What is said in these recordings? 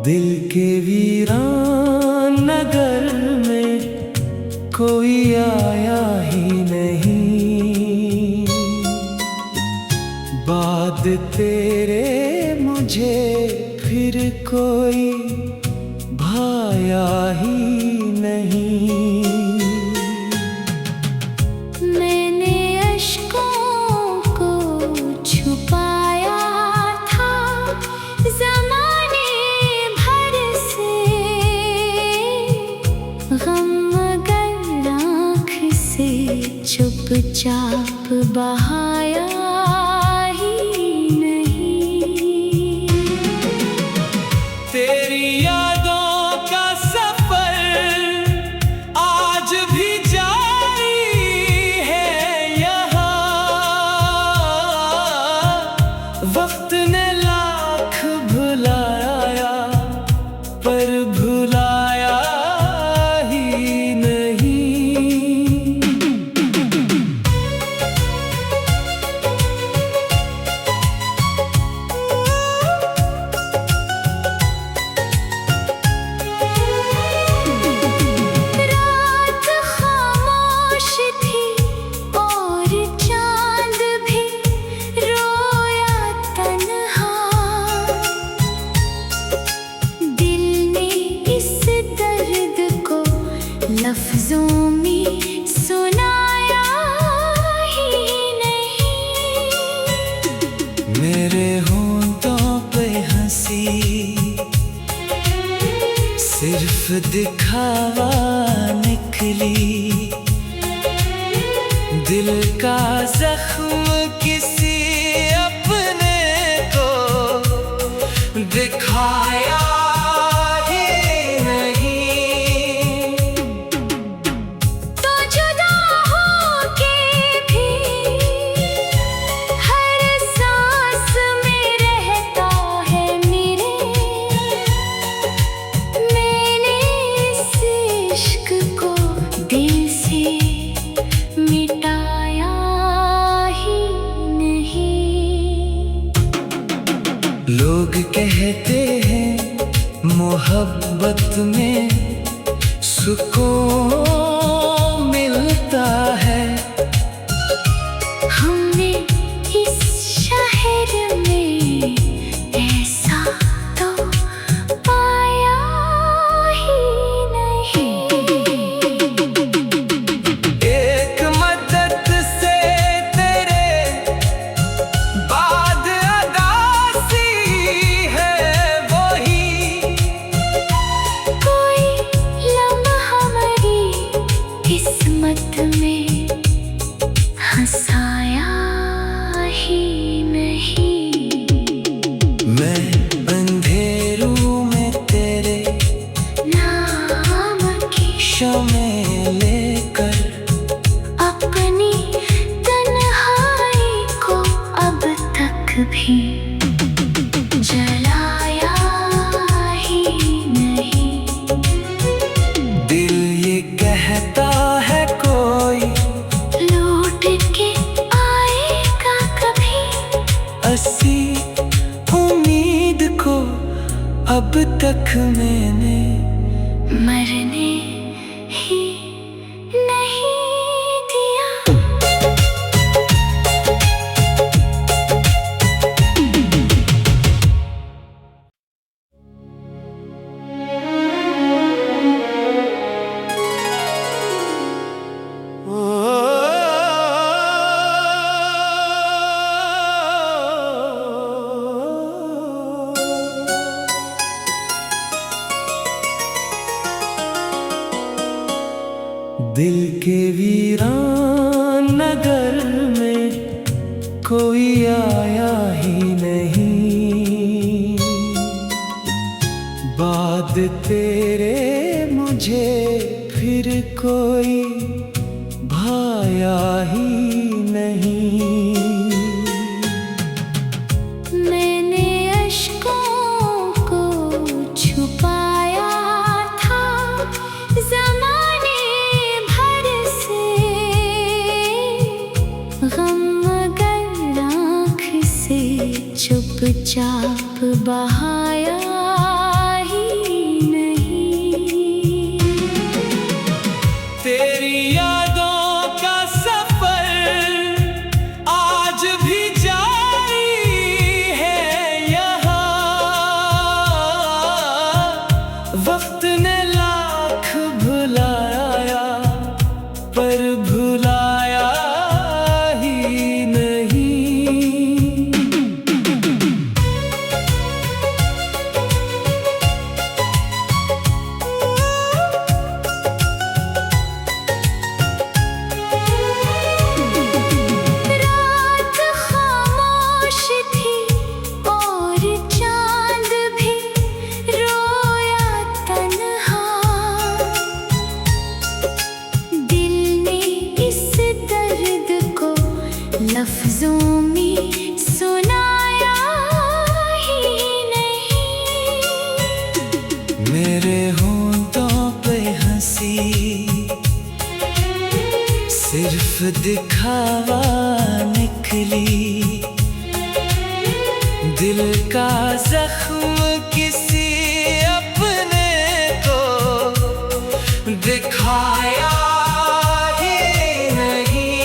दिल के वीरान नगर में कोई आया ही नहीं। बाद तेरे मुझे फिर कोई भाया ही नहीं। मैंने अश्कों को छुपाया था ज़माने भर से, गम मगर आँख से चुपचाप बहाया ही नहीं। तेरी यादों का सफर आज भी जारी है यहाँ। वक्त ने लाख भुलाया पर भुलाया ही नहीं। रात खामोश थी और चांद भी रोया तन्हा। दिल ने इस दर्द को लफ्जों में सुनाया ही नहीं। मेरे होंठों पे हंसी सिर्फ दिखावा निकली। दिल का जख्म किसी अपने को दिखाया ही नहीं। तो जुदा होके भी हर सांस में रहता है मेरे। मैंने इस इश्क को दिल से मिटाया ही नहीं। लोग कहते हैं मोहब्बत में सुकून मिलता है। हमने इस शहर में ऐसा तो पाया ही नहीं। एक मदद से तेरे बाद अदासी है वही। कोई लम्हा मेरी किस्मत में हंसाया ही नहीं। मैं अंधेरों में तेरे नाम की शमें लेकर अपनी तन्हाई को अब तक भी जलाया ही नहीं। दिल ये कहता है कोई लौट के आएगा कभी। ऐसी उम्मीद को अब तक मैंने मरने ही नहीं दिया। दिल के वीरान नगर में कोई आया ही नहीं। बाद तेरे मुझे फिर कोई भाया ही नहीं। मैंने अश्कों को छुपाया था ज़माने भर से, गम मगर आँख से चुपचाप बहाया ही लफ्जों में सुनाया ही नहीं। मेरे होंठों पे हंसी सिर्फ दिखावा निकली। दिल का जख्म किसी अपने को दिखाया ही नहीं।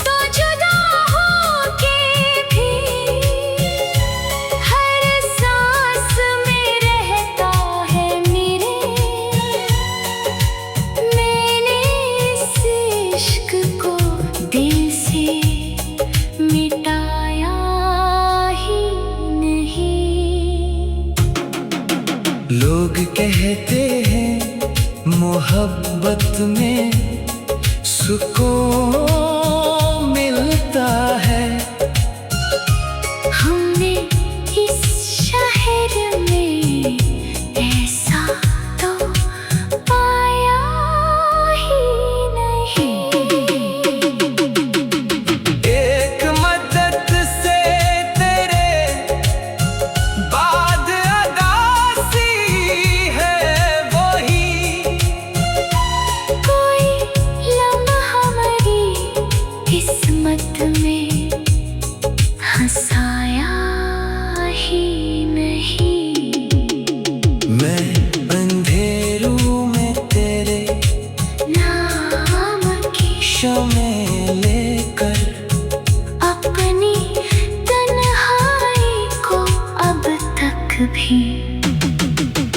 तो जुदा होके भी हर सांस में रहता है मेरे। मैंने इस इश्क को दिल से मिटाया ही नहीं। लोग कहते हैं मोहब्बत में सुकून मिलता है। हमने इस शहर में ऐसा तो पाया ही नहीं। एक मदद से तेरे बाद अदासी है वही। कोई लम्हा मेरी किस्मत में हंसाया ही नहीं। मैं अंधेरों में तेरे नाम की शमें लेकर अपनी तन्हाई को अब तक भी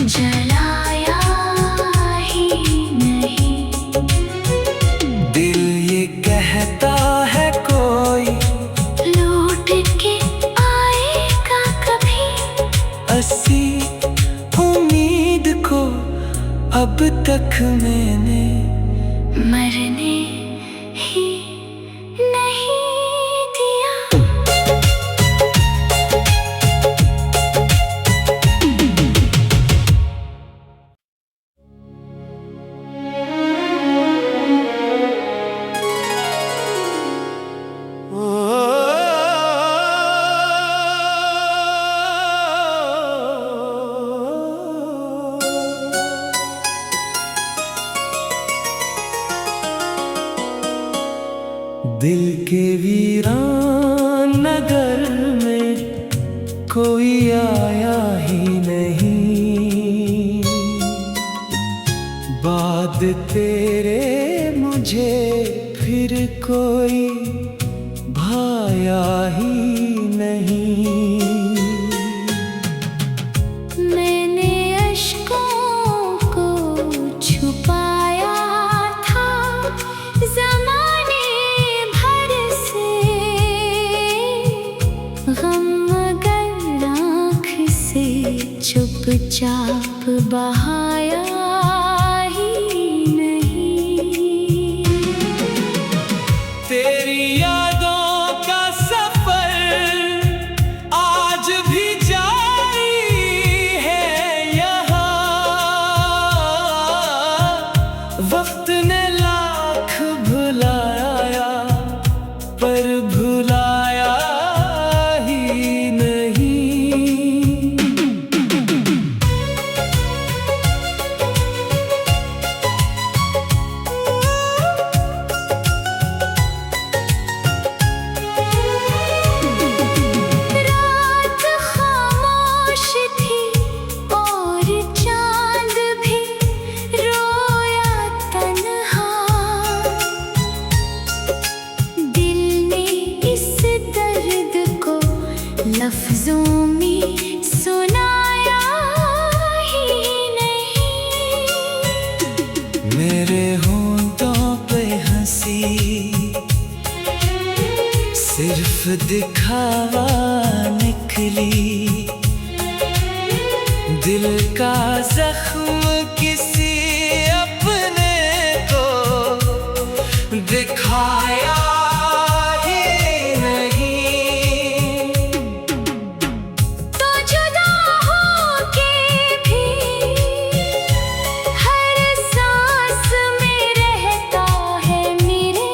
जलाया ही नहीं। दिल ये कहता है कोई लौट के आएगा कभी। ऐसी उम्मीद को अब तक मैंने मरने ही नहीं दिया। दिल के वीरान नगर में कोई आया ही नहीं। बाद तेरे मुझे फिर कोई भाया ही नहीं। मैंने अश्कों को छुपाया था ज़माने भर से। गम मगर आँख से चुपचाप बहाया ही नहीं। तेरी यादों का सफर आज भी जारी है यहाँ। वक्त ने लाख भुलाया पर भुलाया ही नहीं। रात खामोश थी और चांद भी रोया तन्हा। दिल ने इस दर्द को लफ्जों में सुनाया ही नहीं। मेरे होंठों पे हंसी सिर्फ दिखावा निकली। दिल का जख्म किसी अपने को दिखाया ही नहीं। तो जुदा होके भी हर सांस में रहता है मेरे।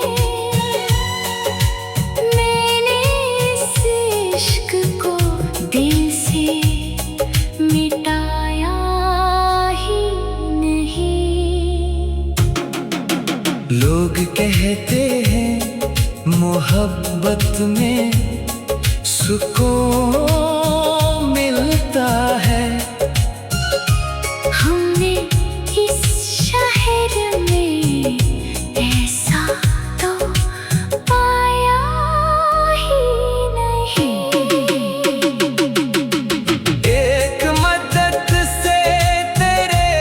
मोहब्बत में सुकून मिलता है। हमने इस शहर में ऐसा तो पाया ही नहीं। एक मदद से तेरे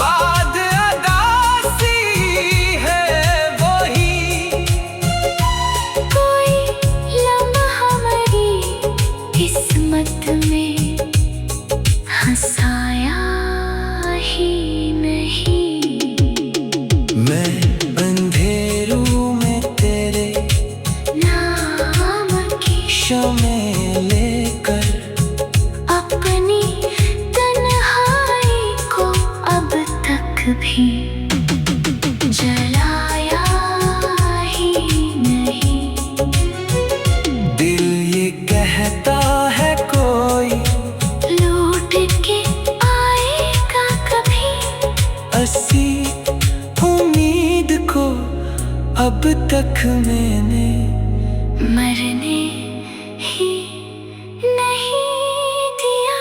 बाद अदासी है वही। कोई लम्हा मेरी किस्मत में हंसाया ही नहीं। मैं अंधेरों में तेरे नाम की शमें लेकर अपनी तन्हाई को अब तक भी जलाया ही नहीं। दिल ये कहता है कोई लौट के आएगा कभी, ऐसी उम्मीद को अब तक मैंने मरने ही नहीं दिया।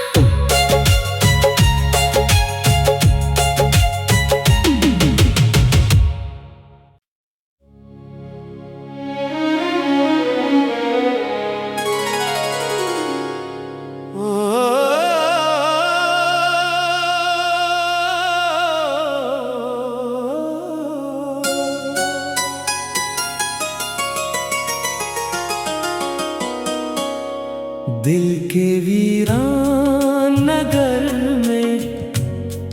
दिल के वीरान नगर में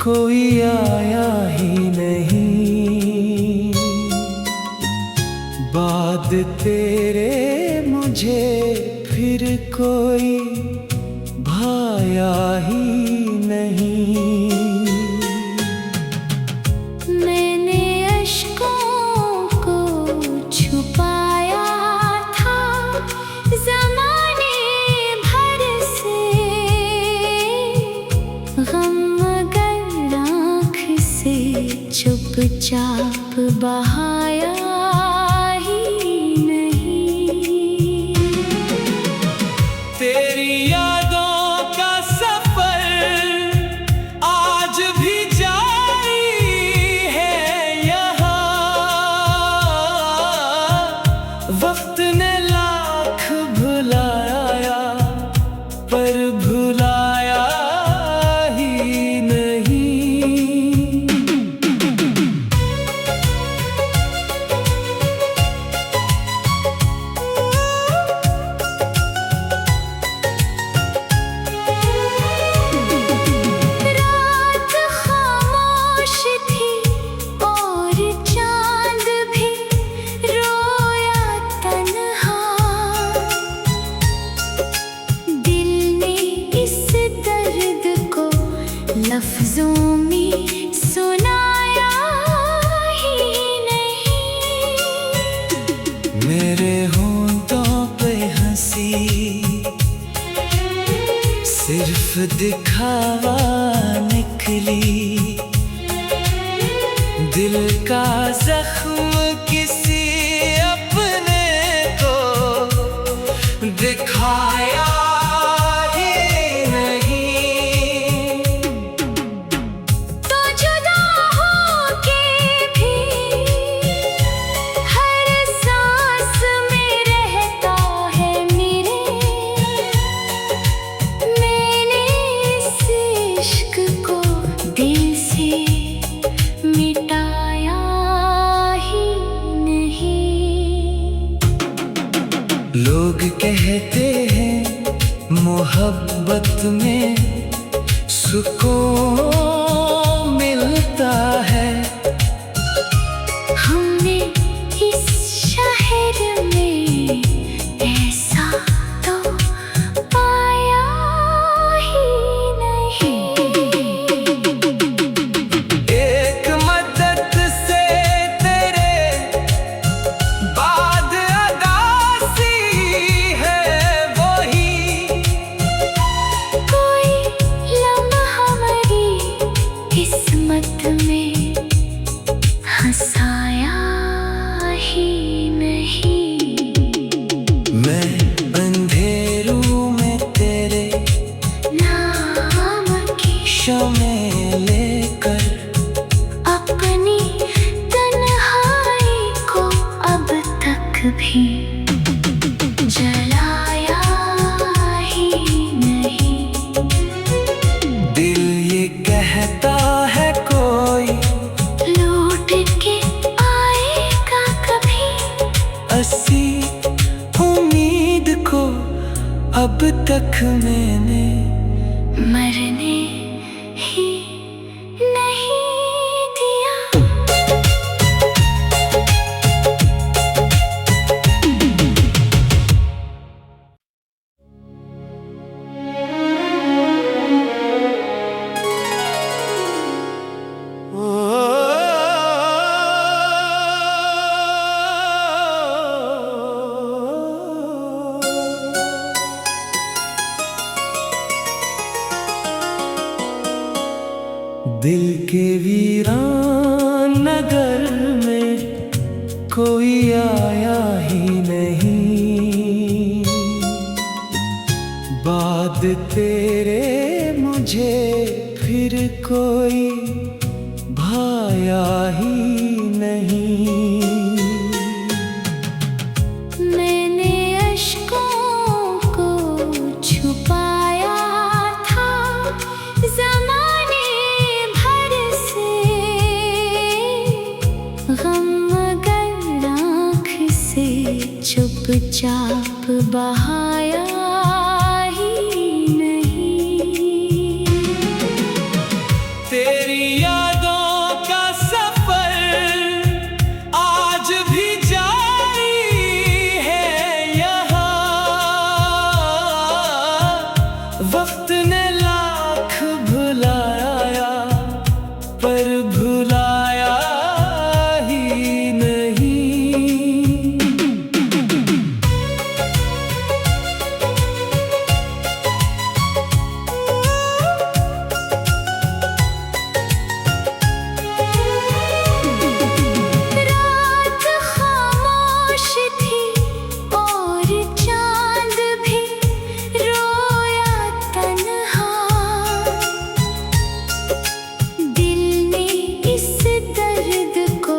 कोई आया ही नहीं। बाद तेरे मुझे फिर कोई भाया ही नहीं। मैंने अश्कों को छुपाया था ज़माने भर से, गम मगर आँख से चुपचाप बहाया ही नहीं। तेरी यादों का सफर आज भी जारी है यहाँ। वक्त ने लाख भुलाया पर भुलाया ही नहीं। रात खामोश थी और चांद भी रोया तन्हा। दिल ने इस दर्द को लफ्जों में सुनाया ही नहीं। मेरे होंठों पे हंसी सिर्फ दिखावा निकली। दिल का जख्म किसी अपने को दिखाया ही नहीं। तो जुदा होके भी हर सांस में रहता है मेरे। मैंने इस इश्क को दिल से मिटाया ही नहीं। लोग कहते हैं मोहब्बत में सुकून मिलता है। हमने इस शहर में ऐसा तो पाया ही नहीं। एक मदद से तेरे बाद अदासी है वही। कोई लम्हा मेरी भी जलाया ही नहीं। दिल ये कहता है कोई लौट के आएगा कभी। ऐसी उम्मीद को अब तक मैंने मरने ही नहीं दिया। दिल के वीरान नगर में कोई आया ही नहीं। बाद तेरे मुझे फिर कोई भाया ही नहीं। मैंने अश्कों को छुपाया था ज़माने भर से। गम मगर आँख से चुपचाप बहाया ही नहीं। तेरी यादों का सफर आज भी जारी है यहाँ। वक्त ने लाख भुलाया पर भुलाया ही नहीं। रात खामोश थी और चांद भी रोया तन्हा। दिल ने इस दर्द को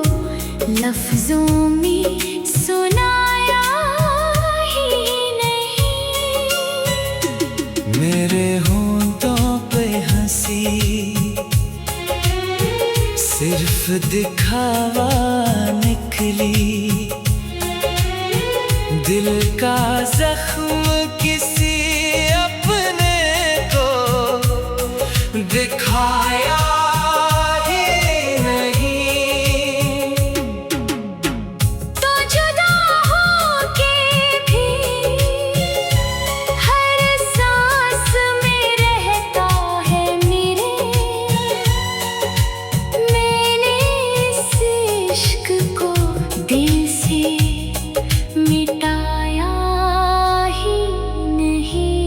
लफ्जों में सुनाया ही नहीं। मेरे होंठों पे हंसी सिर्फ दिखावा निकली। दिल का जख्म किसी अपने को दिखाया ही नहीं। तो जुदा होके भी हर सांस में रहता है मेरे। मैंने इस इश्क को दिल से मिटाया ही नहीं।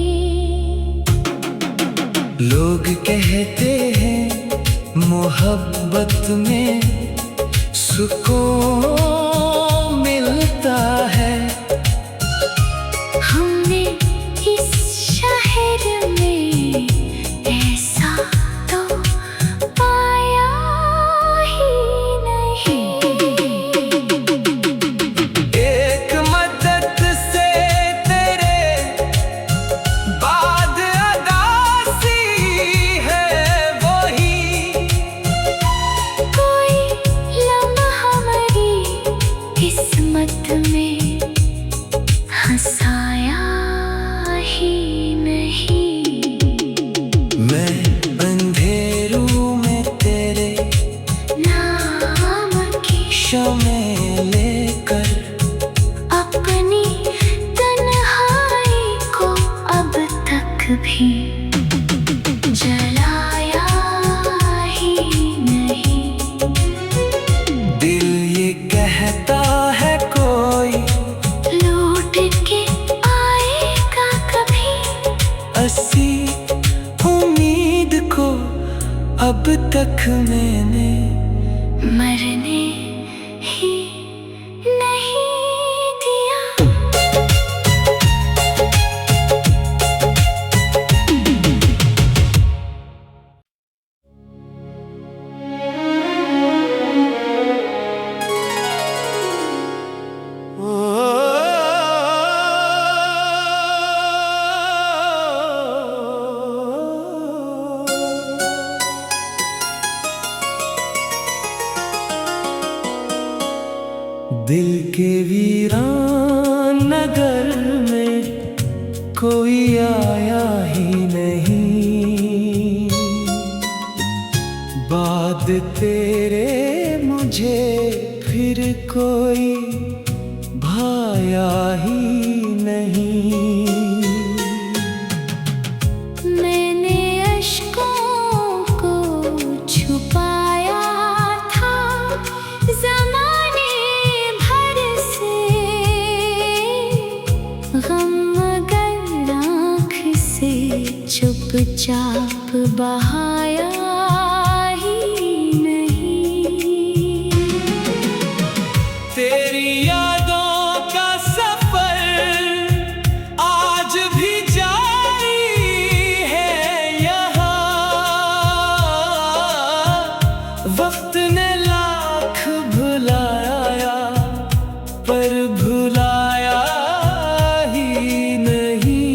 लोग कहते हैं मोहब्बत में सुकून मिलता है। हमने इस शहर में ऐसा तो पाया ही नहीं। एक मदद से तेरे बाद अदासी है वही। कोई लम्हा हमारी किस्मत में हंसाया ही नहीं। मैं अंधेरों में तेरे नाम की शमें लेकर अपनी तन्हाई को अब तक भी जलाया ही नहीं। दिल ये कहता है कोई लौट के आएगा कभी। ऐसी उम्मीद को अब तक मैंने मरने ही नहीं दिया। ओ वीरान नगर में कोई आया ही नहीं। बाद तेरे मुझे फिर कोई भाया ही नहीं। मैंने अश्कों को छुपाया था ज़माने भर से, गम मगर आँख से चुपचाप बहाया ही नहीं। तेरी यादों का सफर आज भी जारी है यहाँ। वक्त ने लाख भुलाया पर भुलाया ही नहीं।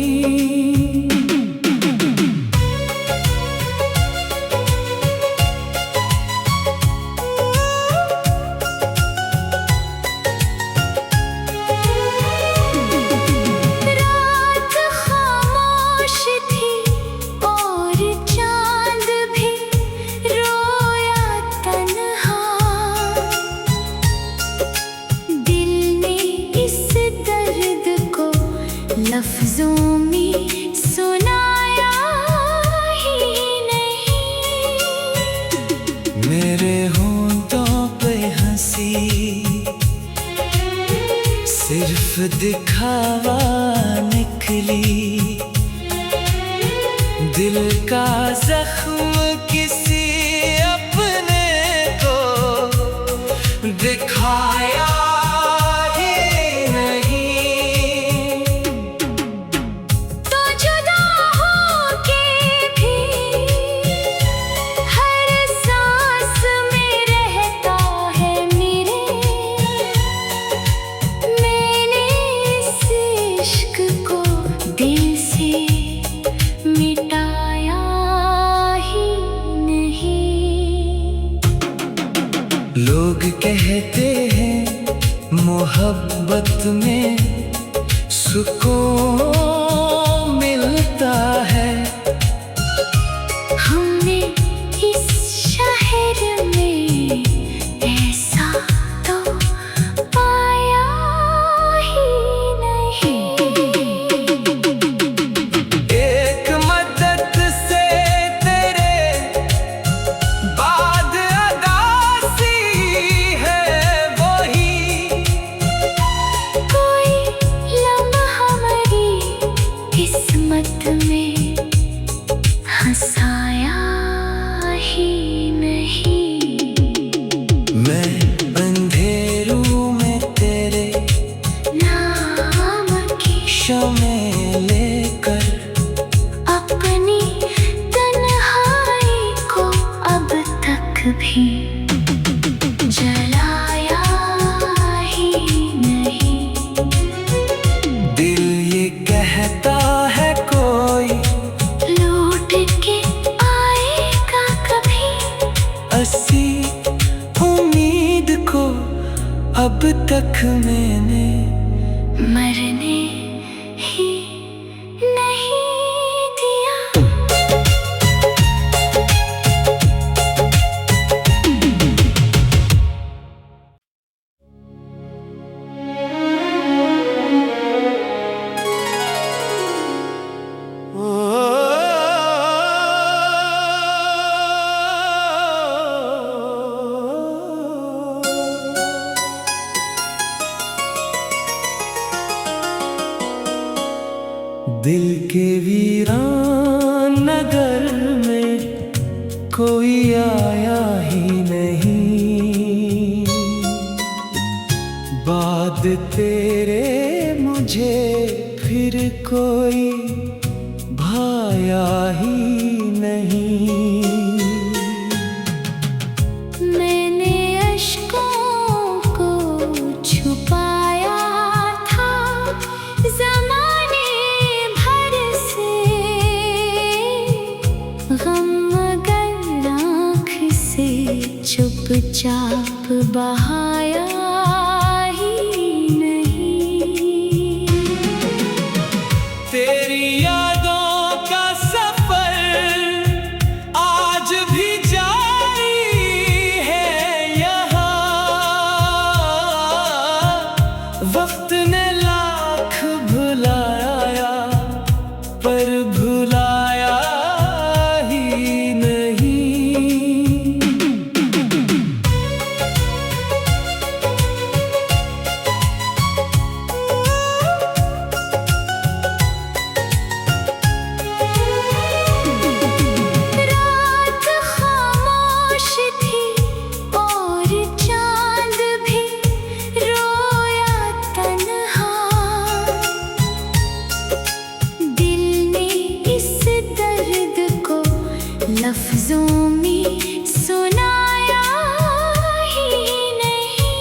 रात खामोश थी और चांद भी रोया तन्हा। दिल ने इस दर्द को लफ्जों में सुनाया ही नहीं। मेरे होंठों पे हंसी सिर्फ दिखावा निकली। दिल का जख्म किसी अपने को दिखाया ही नहीं। तो जुदा होके भी हर सांस में रहता है मेरे। मैंने इस इश्क को दिल से मिटाया ही नहीं। लोग कहते हैं मोहब्बत में सुकून मिलता है। हमने इस शहर में ऐसा तो पाया ही नहीं। एक मदद से तेरे बाद अदासी है वही। कोई लम्हा हमारी किस्मत में हंसाया ही नहीं। मैं अंधेरों में तेरे नाम की शमें लेकर अपनी तन्हाई को अब तक भी जलाया ही नहीं। दिल ये कहता है कोई लौट के आएगा कभी। ऐसी उम्मीद को अब तक मैंने मरने ही नहीं दिया। दिल के वीरान नगर में कोई आया ही नहीं। बाद तेरे मुझे फिर कोई भाया ही नहीं। मैंने अश्कों को छुपाया था ज़माने भर से, गम मगर आँख से चुपचाप बहाया ही नहीं। वक्त ने लाख भुलाया पर भुलाया ही नहीं। रात खामोश थी और चांद भी रोया तन्हा। दिल ने इस दर्द को लफ्जों में सुनाया ही नहीं।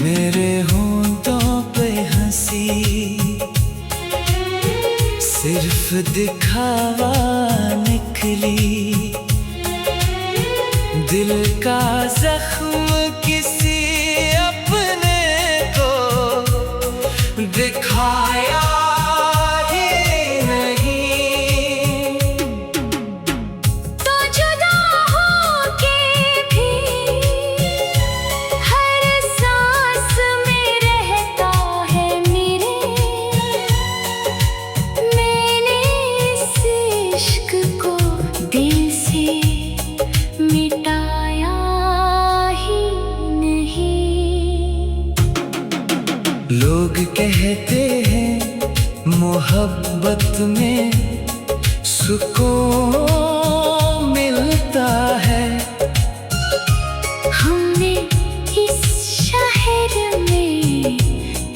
मेरे होंठों पे हंसी सिर्फ दिखावा निकली। दिल का जख्म किसी अपने को दिखाया ही नहीं। तो जुदा होके भी हर सांस में रहता है मेरे। मैंने इस इश्क को दिल से मिटाया ही नहीं। लोग कहते हैं मोहब्बत में सुकून मिलता है। हमने इस शहर में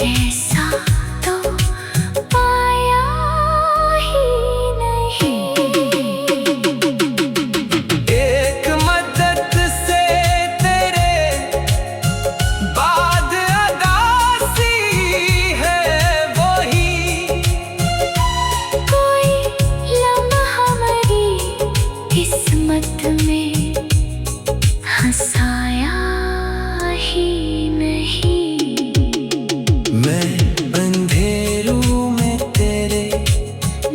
ऐसा तो पाया ही नहीं। एक मदद से तेरे बाद अदासी है वही। कोई लम्हा हमारी किस्मत में हंसाया ही नहीं। मैं अंधेरों में तेरे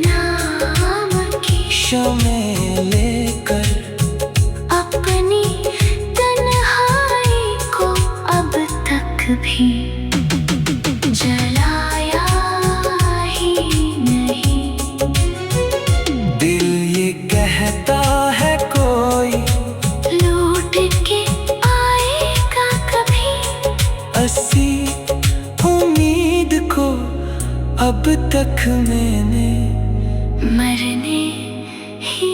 नाम की शमें लेकर अपनी तन्हाई को अब तक भी जलाया ही नहीं। दिल ये कहता है कोई लौट के आएगा कभी। ऐसी उम्मीद को अब तक मैंने मरने ही